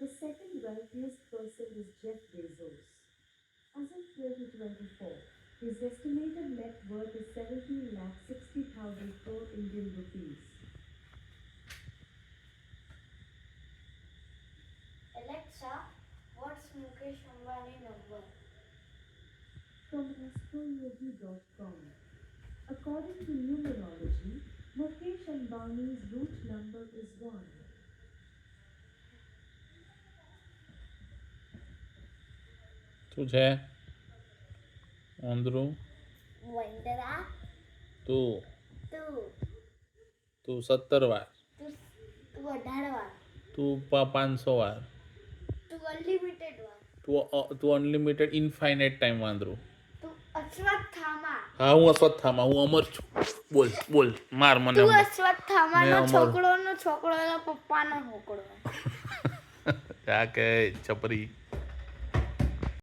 The second wealthiest person is Jeff Bezos. As of 2024, his estimated net worth is 17,60,000 crore Indian rupees. Alexa, what's Mukesh Ambani number? From astrology.com. According to numerology, Mukesh Ambani's root number is 1. શું છે ઓંદરું Wandera, તું tu, તું 17 વાર tu, tu અઢારવા, તું 500 વાર tu unlimited one, તું unlimited infinite time વાંદરું tu Ashwatthama, હા હું અશ્વત્થામા હું અમર છું બોલ બોલ માર મને તું અમર. અશ્વત્થામાનો મેં અમર. છોકરોનો છોકરો એના પપ્પાનો છોકરો. આ કે છપરી